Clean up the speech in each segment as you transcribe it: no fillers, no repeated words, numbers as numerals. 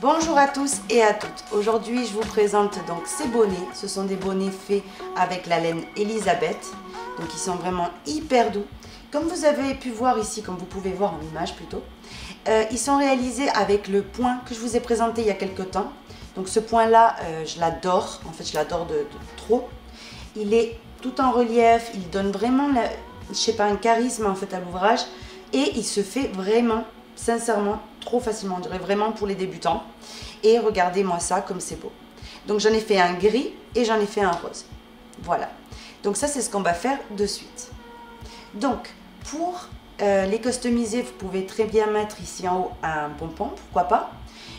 Bonjour à tous et à toutes. Aujourd'hui, je vous présente donc ces bonnets. Ce sont des bonnets faits avec la laine Elisabeth. Donc, ils sont vraiment hyper doux. Comme vous avez pu voir ici, comme vous pouvez voir en image plutôt, ils sont réalisés avec le point que je vous ai présenté il y a quelques temps. Donc, ce point-là, je l'adore. En fait, je l'adore de trop. Il est tout en relief. Il donne vraiment, je sais pas, un charisme en fait à l'ouvrage. Et il se fait vraiment, sincèrement, trop facilement. On dirait vraiment pour les débutants. Et regardez-moi ça, comme c'est beau. Donc, j'en ai fait un gris et j'en ai fait un rose. Voilà. Donc, ça, c'est ce qu'on va faire de suite. Donc, pour les customiser, vous pouvez très bien mettre ici en haut un pompon, pourquoi pas.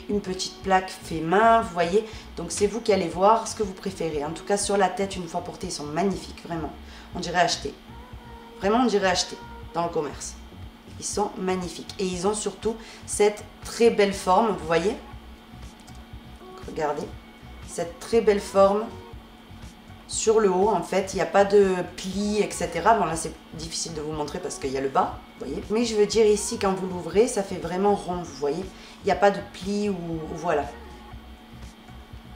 Une petite plaque fait main, vous voyez. Donc, c'est vous qui allez voir ce que vous préférez. En tout cas, sur la tête, une fois portés, ils sont magnifiques, vraiment. On dirait acheter. Vraiment, on dirait acheter dans le commerce. Ils sont magnifiques. Et ils ont surtout cette très belle forme, vous voyez. Regardez. Cette très belle forme sur le haut, en fait. Il n'y a pas de plis, etc. Bon, là, c'est difficile de vous montrer parce qu'il y a le bas, vous voyez. Mais je veux dire ici, quand vous l'ouvrez, ça fait vraiment rond, vous voyez. Il n'y a pas de plis ou voilà.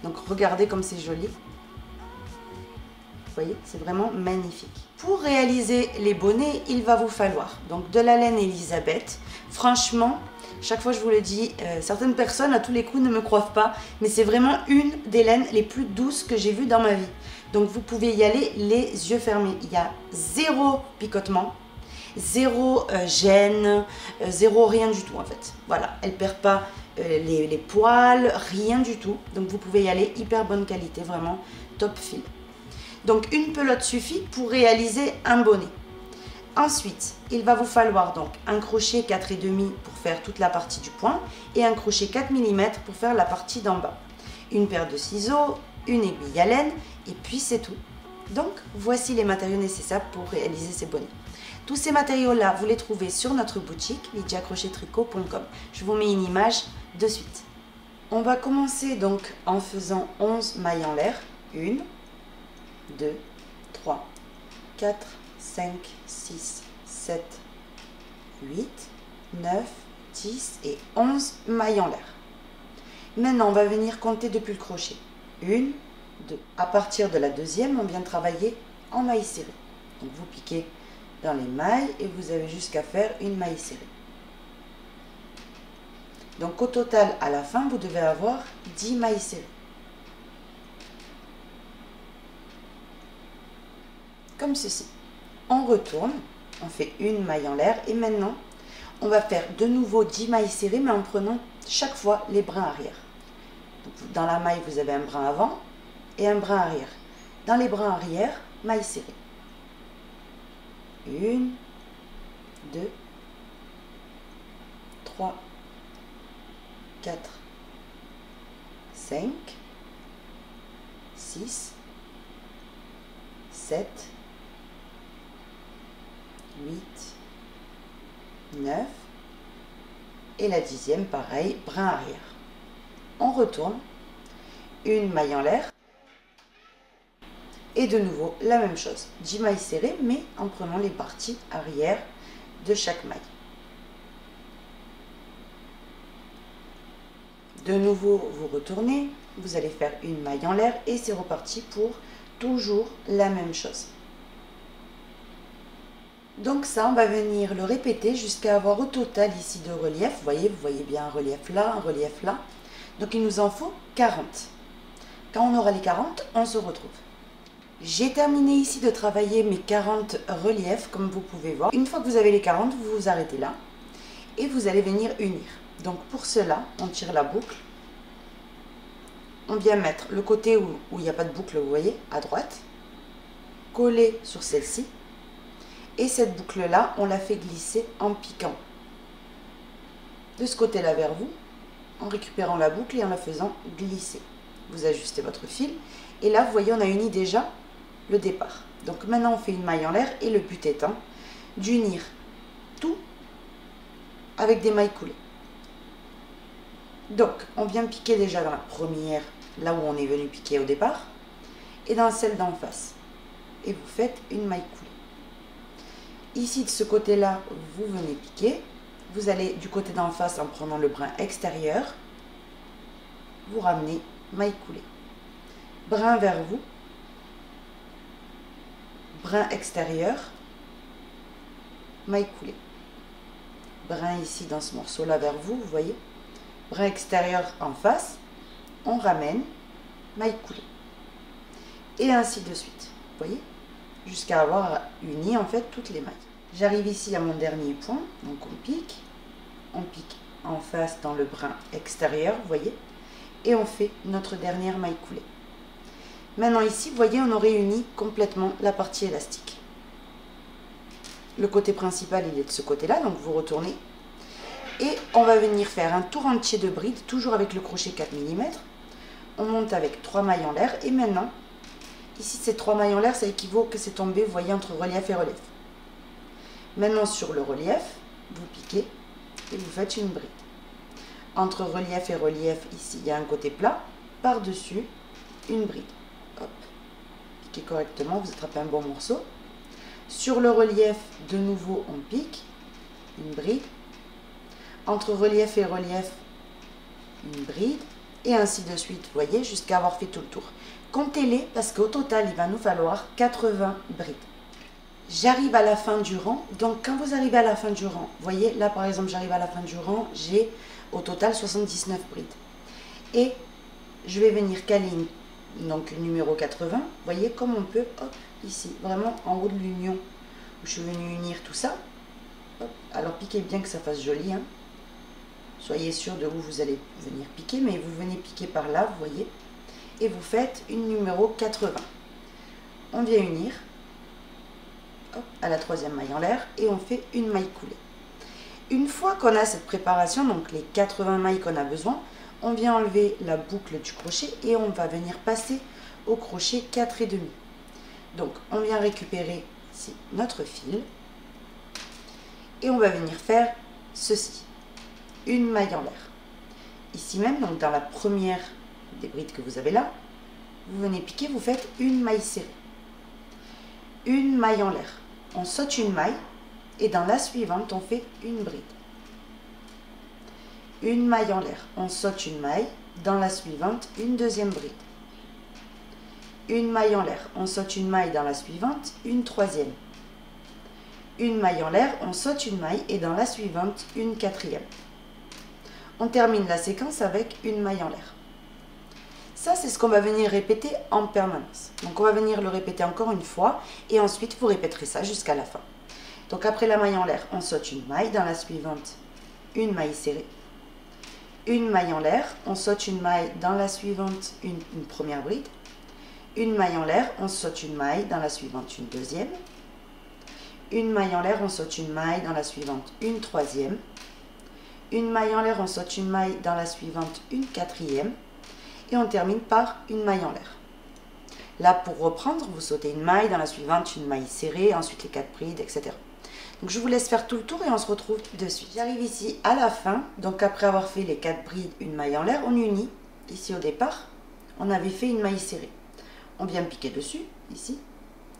Donc, regardez comme c'est joli. Vous voyez, c'est vraiment magnifique. Pour réaliser les bonnets, il va vous falloir donc de la laine Elisabeth. Franchement, chaque fois je vous le dis, certaines personnes à tous les coups ne me croient pas, mais c'est vraiment une des laines les plus douces que j'ai vues dans ma vie. Donc vous pouvez y aller les yeux fermés. Il y a zéro picotement, zéro gêne, zéro rien du tout en fait. Voilà, elle perd pas les poils, rien du tout. Donc vous pouvez y aller, hyper bonne qualité, vraiment top fil. Donc une pelote suffit pour réaliser un bonnet. Ensuite, il va vous falloir donc un crochet 4,5 pour faire toute la partie du point et un crochet 4 mm pour faire la partie d'en bas. Une paire de ciseaux, une aiguille à laine et puis c'est tout. Donc voici les matériaux nécessaires pour réaliser ces bonnets. Tous ces matériaux-là, vous les trouvez sur notre boutique lydiacrochettricot.com. Je vous mets une image de suite. On va commencer donc en faisant 11 mailles en l'air. 1, 2, 3, 4, 5, 6, 7, 8, 9, 10 et 11 mailles en l'air. Maintenant, on va venir compter depuis le crochet. 1, 2. À partir de la deuxième, on vient travailler en maille serrée. Donc, vous piquez dans les mailles et vous avez jusqu'à faire une maille serrée. Donc, au total, à la fin, vous devez avoir 10 mailles serrées. Comme ceci. On retourne, on fait une maille en l'air et maintenant on va faire de nouveau 10 mailles serrées mais en prenant chaque fois les brins arrière. Donc, dans la maille vous avez un brin avant et un brin arrière. Dans les brins arrière, maille serrée. 1, 2, 3, 4, 5, 6, 7, 8, 9 et la dixième pareil, brin arrière. On retourne, une maille en l'air et de nouveau la même chose, 10 mailles serrées mais en prenant les parties arrière de chaque maille. De nouveau vous retournez, vous allez faire une maille en l'air et c'est reparti pour toujours la même chose. Donc ça, on va venir le répéter jusqu'à avoir au total ici de relief. Vous voyez bien un relief là, un relief là. Donc il nous en faut 40. Quand on aura les 40, on se retrouve. J'ai terminé ici de travailler mes 40 reliefs, comme vous pouvez voir. Une fois que vous avez les 40, vous vous arrêtez là. Et vous allez venir unir. Donc pour cela, on tire la boucle. On vient mettre le côté où il n'y a pas de boucle, vous voyez, à droite. Coller sur celle-ci. Et cette boucle-là, on la fait glisser en piquant de ce côté-là vers vous, en récupérant la boucle et en la faisant glisser. Vous ajustez votre fil. Et là, vous voyez, on a uni déjà le départ. Donc maintenant, on fait une maille en l'air et le but étant d'unir tout avec des mailles coulées. Donc, on vient piquer déjà dans la première, là où on est venu piquer au départ, et dans celle d'en face. Et vous faites une maille coulée. Ici, de ce côté-là, vous venez piquer. Vous allez du côté d'en face en prenant le brin extérieur. vous ramenez maille coulée. Brin vers vous, brin extérieur, maille coulée. Brin ici dans ce morceau là vers vous, vous voyez, brin extérieur en face, on ramène, maille coulée. Et ainsi de suite, vous voyez, jusqu'à avoir uni en fait toutes les mailles. J'arrive ici à mon dernier point, donc on pique en face dans le brin extérieur, vous voyez, et on fait notre dernière maille coulée. Maintenant ici, vous voyez, on aurait uni complètement la partie élastique. Le côté principal, il est de ce côté-là, donc vous retournez. Et on va venir faire un tour entier de bride, toujours avec le crochet 4 mm. On monte avec 3 mailles en l'air. Et maintenant, ici, ces 3 mailles en l'air, ça équivaut que c'est tombé, vous voyez, entre relief et relief. Maintenant, sur le relief, vous piquez et vous faites une bride. Entre relief et relief, ici, il y a un côté plat. Par-dessus, une bride. Hop. Piquez correctement, vous attrapez un bon morceau. Sur le relief, de nouveau, on pique, une bride. Entre relief et relief, une bride. Et ainsi de suite, vous voyez, jusqu'à avoir fait tout le tour. Comptez-les parce qu'au total, il va nous falloir 80 brides. J'arrive à la fin du rang. Donc, quand vous arrivez à la fin du rang, vous voyez, là, par exemple, j'arrive à la fin du rang, j'ai au total 79 brides. Et je vais venir caler donc le numéro 80. Vous voyez, comme on peut, hop, ici, vraiment en haut de l'union où je suis venue unir tout ça. Hop. Alors piquez bien que ça fasse joli, hein. Soyez sûr de où vous allez venir piquer, mais vous venez piquer par là, vous voyez, et vous faites une numéro 80. On vient unir, hop, à la 3e maille en l'air, et on fait une maille coulée. Une fois qu'on a cette préparation, donc les 80 mailles qu'on a besoin, on vient enlever la boucle du crochet et on va venir passer au crochet 4,5. Donc, on vient récupérer ici notre fil et on va venir faire ceci, une maille en l'air. Ici même, donc dans la première des brides que vous avez là, vous venez piquer, vous faites une maille serrée, une maille en l'air. On saute une maille et dans la suivante, on fait une bride. Une maille en l'air, on saute une maille, dans la suivante, une deuxième bride. Une maille en l'air, on saute une maille, dans la suivante, une troisième. Une maille en l'air, on saute une maille et dans la suivante, une quatrième. On termine la séquence avec une maille en l'air. Ça, c'est ce qu'on va venir répéter en permanence. Donc, on va venir le répéter encore une fois et ensuite, vous répéterez ça jusqu'à la fin. Donc, après la maille en l'air, on saute une maille, dans la suivante, une maille serrée. Une maille en l'air, on saute une maille, dans la suivante, une première bride. Une maille en l'air, on saute une maille, dans la suivante, une deuxième. Une maille en l'air, on saute une maille, dans la suivante, une troisième. Une maille en l'air, on saute une maille, dans la suivante, une quatrième. Et on termine par une maille en l'air. Là, pour reprendre, vous sautez une maille, dans la suivante, une maille serrée, ensuite les 4 brides, etc. Donc, je vous laisse faire tout le tour et on se retrouve de suite. J'arrive ici à la fin. Donc, après avoir fait les 4 brides, une maille en l'air, on unit. Ici, au départ, on avait fait une maille serrée. On vient piquer dessus, ici.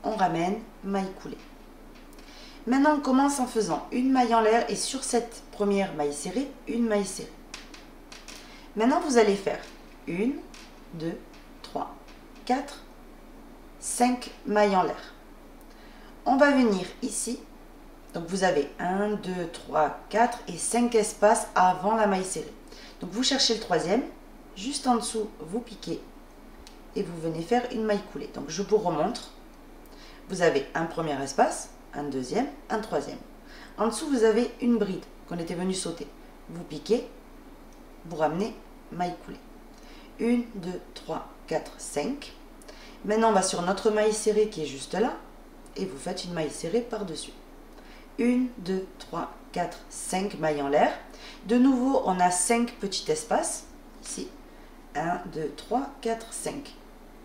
On ramène, maille coulée. Maintenant, on commence en faisant une maille en l'air et sur cette première maille serrée, une maille serrée. Maintenant, vous allez faire 1, 2, 3, 4, 5 mailles en l'air. On va venir ici. Donc, vous avez 1, 2, 3, 4 et 5 espaces avant la maille serrée. Donc, vous cherchez le troisième. Juste en dessous, vous piquez et vous venez faire une maille coulée. Donc, je vous remontre. Vous avez un premier espace, un deuxième, un troisième. En dessous, vous avez une bride qu'on était venu sauter. Vous piquez, vous ramenez, maille coulée. 1, 2, 3, 4, 5. Maintenant, on va sur notre maille serrée qui est juste là et vous faites une maille serrée par-dessus. 1, 2, 3, 4, 5 mailles en l'air. De nouveau, on a 5 petits espaces. Ici, 1, 2, 3, 4, 5.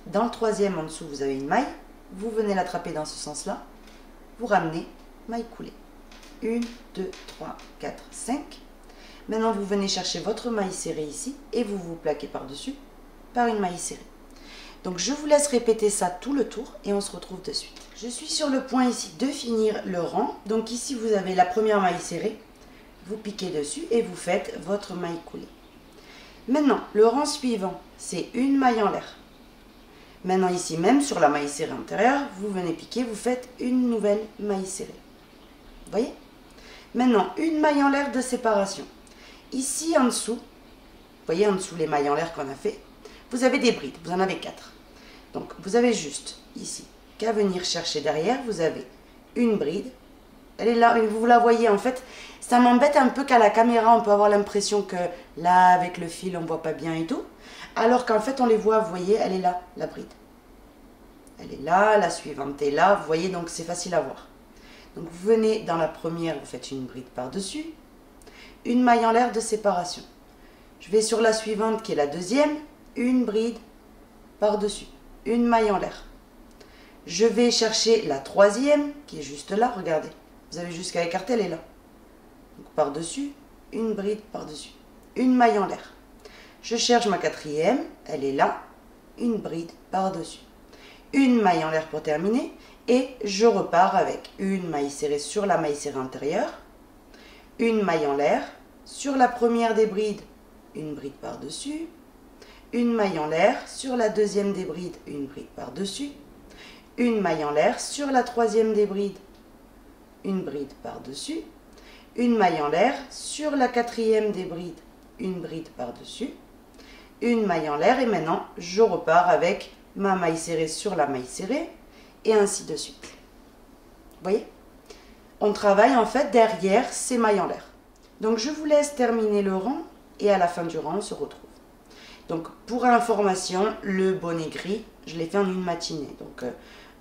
Dans le troisième, en dessous, vous avez une maille. Vous venez l'attraper dans ce sens-là. Vous ramenez, maille coulée. 1, 2, 3, 4, 5. Maintenant, vous venez chercher votre maille serrée ici et vous vous plaquez par-dessus par une maille serrée. Donc, je vous laisse répéter ça tout le tour et on se retrouve de suite. Je suis sur le point ici de finir le rang. Donc, ici, vous avez la première maille serrée. Vous piquez dessus et vous faites votre maille coulée. Maintenant, le rang suivant, c'est une maille en l'air. Maintenant ici même, sur la maille serrée intérieure, vous venez piquer, vous faites une nouvelle maille serrée. Vous voyez? Maintenant, une maille en l'air de séparation. Ici en dessous, vous voyez en dessous les mailles en l'air qu'on a fait, vous avez des brides, vous en avez 4. Donc vous avez juste ici qu'à venir chercher derrière, vous avez une bride. Elle est là, vous la voyez en fait. Ça m'embête un peu qu'à la caméra, on peut avoir l'impression que là, avec le fil, on ne voit pas bien et tout. Alors qu'en fait, on les voit, vous voyez, elle est là, la bride. Elle est là, la suivante est là, vous voyez, donc c'est facile à voir. Donc vous venez dans la première, vous faites une bride par-dessus, une maille en l'air de séparation. Je vais sur la suivante qui est la deuxième, une bride par-dessus, une maille en l'air. Je vais chercher la troisième qui est juste là, regardez. Vous avez jusqu'à écarter, elle est là. Donc par-dessus, une bride par-dessus, une maille en l'air. Je cherche ma quatrième, elle est là, une bride par-dessus, une maille en l'air pour terminer, et je repars avec une maille serrée sur la maille serrée intérieure, une maille en l'air, sur la première des brides, une bride par-dessus, une maille en l'air, sur la deuxième des brides, une bride par-dessus, une maille en l'air, sur la troisième des brides, une bride par-dessus, une maille en l'air, sur la quatrième des brides, une bride par-dessus, une maille en l'air, et maintenant je repars avec ma maille serrée sur la maille serrée, et ainsi de suite. Vous voyez? On travaille en fait derrière ces mailles en l'air. Donc je vous laisse terminer le rang, et à la fin du rang, on se retrouve. Donc pour information, le bonnet gris, je l'ai fait en une matinée. Donc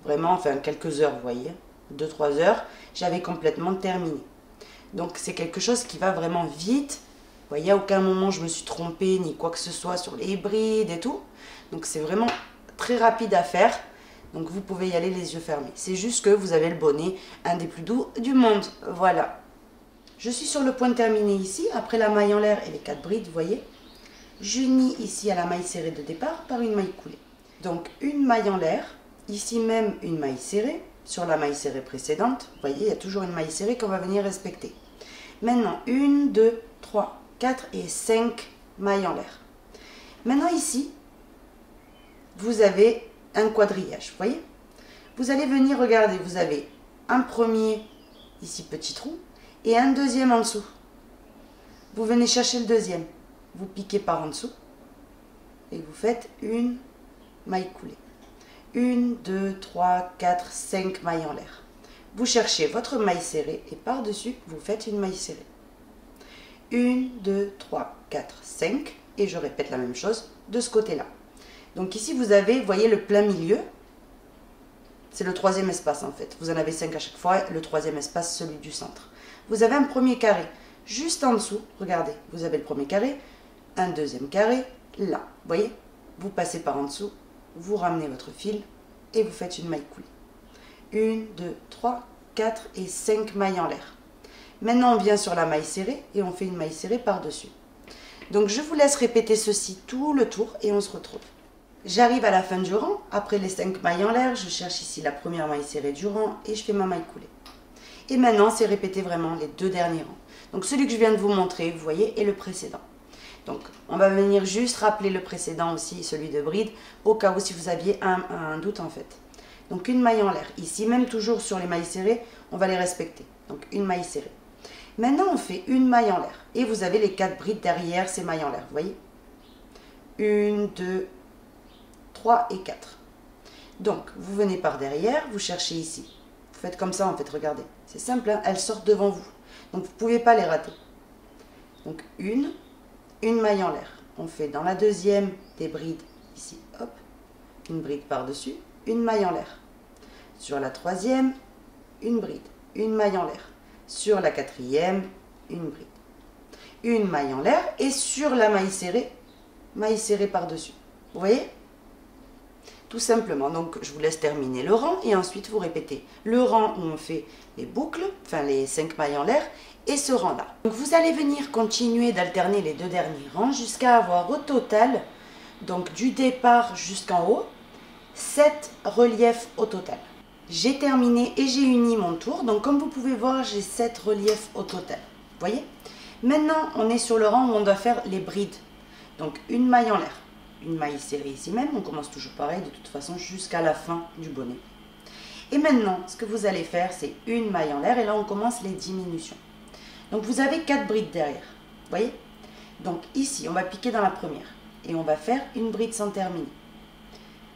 vraiment, enfin quelques heures, vous voyez, 2-3 heures, j'avais complètement terminé. Donc c'est quelque chose qui va vraiment vite. Vous voyez, à aucun moment je me suis trompée, ni quoi que ce soit sur les brides et tout. Donc c'est vraiment très rapide à faire. Donc vous pouvez y aller les yeux fermés. C'est juste que vous avez le bonnet, un des plus doux du monde. Voilà. Je suis sur le point de terminer ici, après la maille en l'air et les 4 brides, vous voyez. J'unis ici à la maille serrée de départ par une maille coulée. Donc une maille en l'air, ici même une maille serrée, sur la maille serrée précédente. Vous voyez, il y a toujours une maille serrée qu'on va venir respecter. Maintenant, 1, 2, 3, 4 et 5 mailles en l'air. Maintenant ici, vous avez un quadrillage, vous voyez. Vous allez venir regarder, vous avez un premier, ici petit trou, et un deuxième en dessous. Vous venez chercher le deuxième, vous piquez par en dessous, et vous faites une maille coulée. 1, 2, 3, 4, 5 mailles en l'air. Vous cherchez votre maille serrée, et par-dessus, vous faites une maille serrée. 1, 2, 3, 4, 5, et je répète la même chose de ce côté-là. Donc ici, vous avez, vous voyez, le plein milieu. C'est le troisième espace, en fait. Vous en avez 5 à chaque fois. Le troisième espace, celui du centre. Vous avez un premier carré. Juste en dessous, regardez, vous avez le premier carré, un deuxième carré, là. Vous voyez? Vous passez par en dessous, vous ramenez votre fil, et vous faites une maille coulée. 1, 2, 3, 4 et 5 mailles en l'air. Maintenant, on vient sur la maille serrée, et on fait une maille serrée par-dessus. Donc, je vous laisse répéter ceci tout le tour, et on se retrouve. J'arrive à la fin du rang, après les 5 mailles en l'air, je cherche ici la première maille serrée du rang et je fais ma maille coulée. Et maintenant, c'est répéter vraiment les 2 derniers rangs. Donc celui que je viens de vous montrer, vous voyez, et le précédent. Donc on va venir juste rappeler le précédent aussi, celui de bride, au cas où si vous aviez un doute en fait. Donc une maille en l'air. Ici, même toujours sur les mailles serrées, on va les respecter. Donc une maille serrée. Maintenant, on fait une maille en l'air. Et vous avez les 4 brides derrière ces mailles en l'air, vous voyez. 1, 2, 3 et 4. Donc, vous venez par derrière, vous cherchez ici. Vous faites comme ça en fait, regardez. C'est simple, hein, elles sortent devant vous. Donc, vous ne pouvez pas les rater. Donc, une maille en l'air. On fait dans la deuxième des brides, ici, hop, une bride par-dessus, une maille en l'air. Sur la troisième, une bride, une maille en l'air. Sur la quatrième, une bride. Une maille en l'air et sur la maille serrée par-dessus. Vous voyez ? Tout simplement, donc je vous laisse terminer le rang et ensuite vous répétez le rang où on fait les boucles, enfin les 5 mailles en l'air et ce rang-là. Donc vous allez venir continuer d'alterner les 2 derniers rangs jusqu'à avoir au total, donc du départ jusqu'en haut, 7 reliefs au total. J'ai terminé et j'ai uni mon tour, donc comme vous pouvez voir, j'ai 7 reliefs au total. Vous voyez ? Maintenant, on est sur le rang où on doit faire les brides. Donc une maille en l'air, une maille serrée ici même, on commence toujours pareil de toute façon jusqu'à la fin du bonnet. Et maintenant, ce que vous allez faire, c'est une maille en l'air et là on commence les diminutions. Donc vous avez 4 brides derrière, vous voyez? Donc ici, on va piquer dans la première et on va faire une bride sans terminer.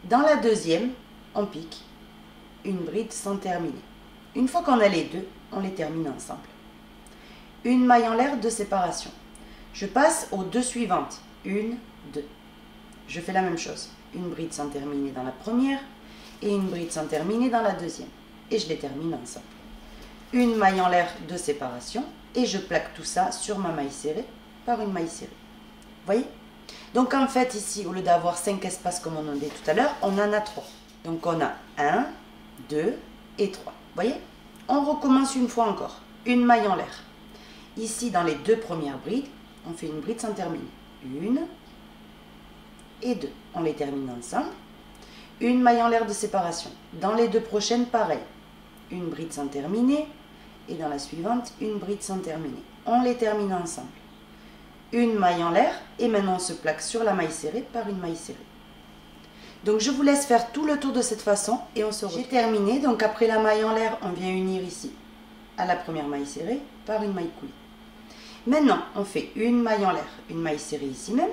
Dans la deuxième, on pique une bride sans terminer. Une fois qu'on a les deux, on les termine ensemble. Une maille en l'air de séparation. Je passe aux deux suivantes. Une, deux. Je fais la même chose. Une bride sans terminer dans la première et une bride sans terminer dans la deuxième. Et je les termine ensemble. Une maille en l'air de séparation et je plaque tout ça sur ma maille serrée par une maille serrée. Vous voyez? Donc en fait ici, au lieu d'avoir 5 espaces comme on en a dit tout à l'heure, on en a 3. Donc on a 1, 2 et 3. Vous voyez? On recommence une fois encore. Une maille en l'air. Ici, dans les deux premières brides, on fait une bride sans terminer. Une et deux. On les termine ensemble. Une maille en l'air de séparation. Dans les deux prochaines, pareil. Une bride sans terminer. Et dans la suivante, une bride sans terminer. On les termine ensemble. Une maille en l'air. Et maintenant, on se plaque sur la maille serrée par une maille serrée. Donc, je vous laisse faire tout le tour de cette façon. Et on se retrouve. J'ai terminé. Donc, après la maille en l'air, on vient unir ici à la première maille serrée par une maille coulée. Maintenant, on fait une maille en l'air, une maille serrée ici même.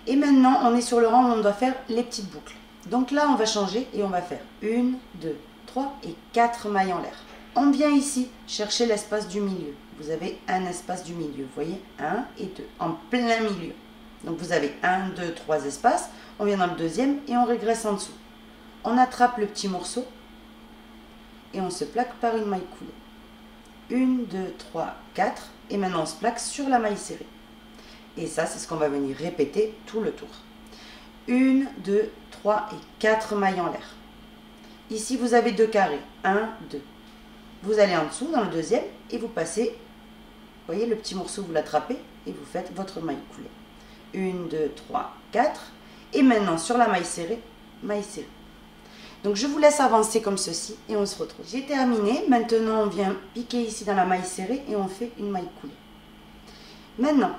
Et maintenant, on est sur le rang où on doit faire les petites boucles. Donc là, on va changer et on va faire 1, 2, 3 et 4 mailles en l'air. On vient ici chercher l'espace du milieu. Vous avez un espace du milieu, vous voyez, 1 et 2, en plein milieu. Donc vous avez 1, 2, 3 espaces. On vient dans le deuxième et on régresse en dessous. On attrape le petit morceau et on se plaque par une maille coulée. 1, 2, 3, 4. Et maintenant, on se plaque sur la maille serrée. Et ça, c'est ce qu'on va venir répéter tout le tour. 1, 2, 3 et 4 mailles en l'air. Ici, vous avez 2 carrés. 1, 2. Vous allez en dessous, dans le deuxième, et vous passez, vous voyez, le petit morceau, vous l'attrapez, et vous faites votre maille coulée. 1, 2, 3, 4. Et maintenant, sur la maille serrée. Donc, je vous laisse avancer comme ceci, et on se retrouve. J'ai terminé. Maintenant, on vient piquer ici dans la maille serrée, et on fait une maille coulée. Maintenant,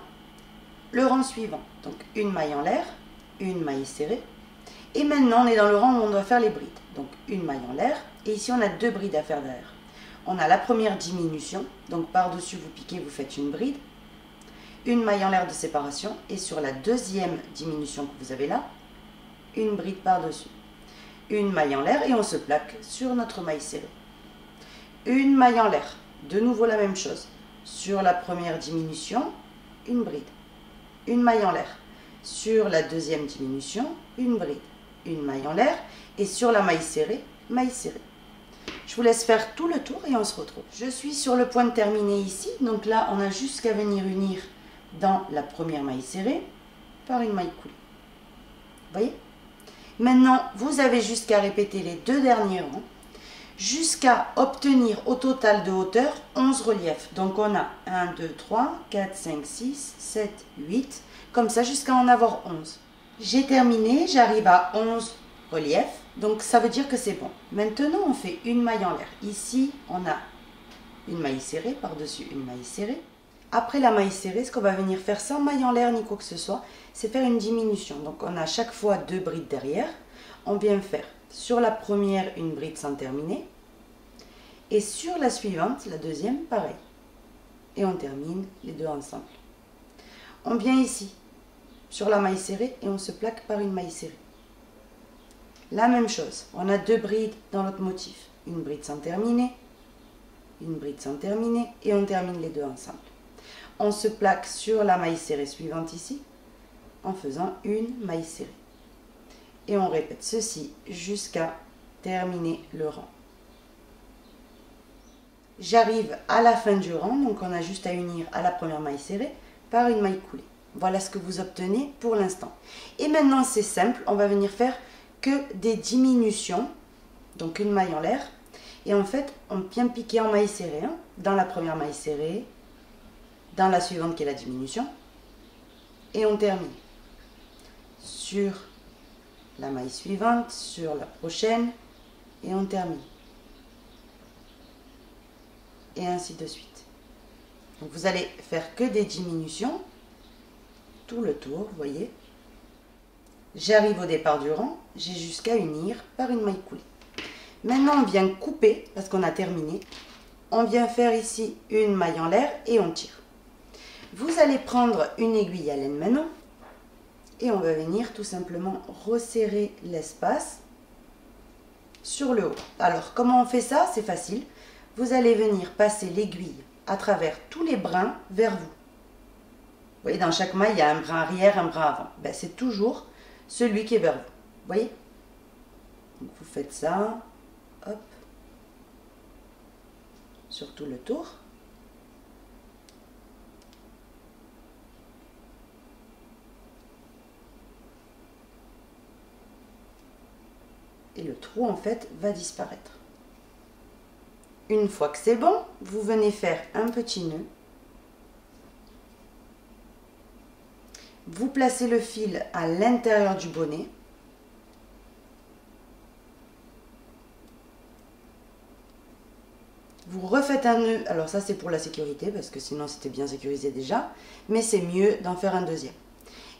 le rang suivant. Donc, une maille en l'air, une maille serrée. Et maintenant, on est dans le rang où on doit faire les brides. Donc, une maille en l'air. Et ici, on a 2 brides à faire derrière. On a la première diminution. Donc, par-dessus, vous piquez, vous faites une bride. Une maille en l'air de séparation. Et sur la deuxième diminution que vous avez là, une bride par-dessus. Une maille en l'air et on se plaque sur notre maille serrée. Une maille en l'air. De nouveau la même chose. Sur la première diminution, une bride. Une maille en l'air. Sur la deuxième diminution, une bride. Une maille en l'air. Et sur la maille serrée. Je vous laisse faire tout le tour et on se retrouve. Je suis sur le point de terminer ici. Donc là, on a juste qu'à venir unir dans la première maille serrée par une maille coulée. Vous voyez? Maintenant, vous avez jusqu'à répéter les 2 derniers rangs jusqu'à obtenir au total de hauteur 11 reliefs. Donc on a 1, 2, 3, 4, 5, 6, 7, 8, comme ça jusqu'à en avoir 11. J'ai terminé, j'arrive à 11 reliefs, donc ça veut dire que c'est bon. Maintenant, on fait une maille en l'air. Ici, on a une maille serrée, par-dessus une maille serrée. Après la maille serrée, ce qu'on va venir faire sans maille en l'air ni quoi que ce soit, c'est faire une diminution. Donc on a chaque fois 2 brides derrière. On vient faire sur la première une bride sans terminer. Et sur la suivante, la deuxième, pareil. Et on termine les deux ensemble. On vient ici, sur la maille serrée, et on se plaque par une maille serrée. La même chose, on a 2 brides dans notre motif. Une bride sans terminer, une bride sans terminer, et on termine les deux ensemble. On se plaque sur la maille serrée suivante ici, en faisant une maille serrée. Et on répète ceci jusqu'à terminer le rang. J'arrive à la fin du rang, donc on a juste à unir à la première maille serrée par une maille coulée. Voilà ce que vous obtenez pour l'instant. Et maintenant c'est simple, on va venir faire que des diminutions, donc une maille en l'air. Et en fait, on vient piquer en maille serrée, hein, dans la première maille serrée, dans la suivante qui est la diminution, et on termine sur la maille suivante, sur la prochaine, et on termine. Et ainsi de suite. Donc vous allez faire que des diminutions tout le tour, vous voyez. J'arrive au départ du rang, j'ai jusqu'à unir par une maille coulée. Maintenant on vient couper, parce qu'on a terminé. On vient faire ici une maille en l'air et on tire. Vous allez prendre une aiguille à laine maintenant et on va venir tout simplement resserrer l'espace sur le haut. Alors comment on fait ça? C'est facile. Vous allez venir passer l'aiguille à travers tous les brins vers vous. Vous voyez, dans chaque maille, il y a un brin arrière, un brin avant. Ben, c'est toujours celui qui est vers vous. Vous voyez? Donc vous faites ça, hop, sur tout le tour. Et le trou en fait va disparaître. Une fois que c'est bon, vous venez faire un petit nœud. Vous placez le fil à l'intérieur du bonnet. Vous refaites un nœud, alors ça c'est pour la sécurité parce que sinon c'était bien sécurisé déjà, mais c'est mieux d'en faire un deuxième.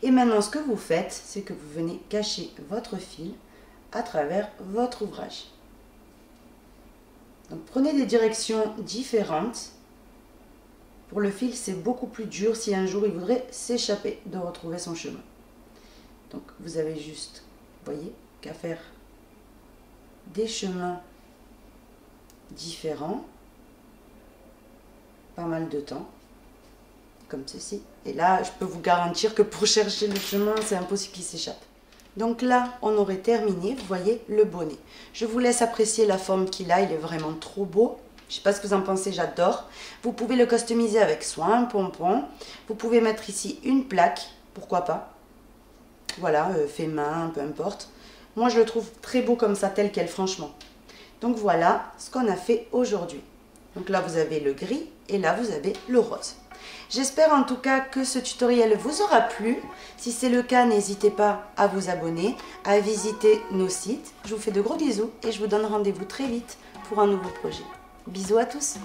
Et maintenant ce que vous faites, c'est que vous venez cacher votre fil à travers votre ouvrage. Donc prenez des directions différentes. Pour le fil, c'est beaucoup plus dur si un jour il voudrait s'échapper de retrouver son chemin. Donc vous avez juste, vous voyez, qu'à faire des chemins différents, pas mal de temps, comme ceci. Et là, je peux vous garantir que pour chercher le chemin, c'est impossible qu'il s'échappe. Donc là, on aurait terminé, vous voyez, le bonnet. Je vous laisse apprécier la forme qu'il a, il est vraiment trop beau. Je ne sais pas ce que vous en pensez, j'adore. Vous pouvez le customiser avec soit un pompon. Vous pouvez mettre ici une plaque, pourquoi pas. Voilà, fait main, peu importe. Moi, je le trouve très beau comme ça, tel quel, franchement. Donc voilà ce qu'on a fait aujourd'hui. Donc là, vous avez le gris et là, vous avez le rose. J'espère en tout cas que ce tutoriel vous aura plu. Si c'est le cas, n'hésitez pas à vous abonner, à visiter nos sites. Je vous fais de gros bisous et je vous donne rendez-vous très vite pour un nouveau projet. Bisous à tous.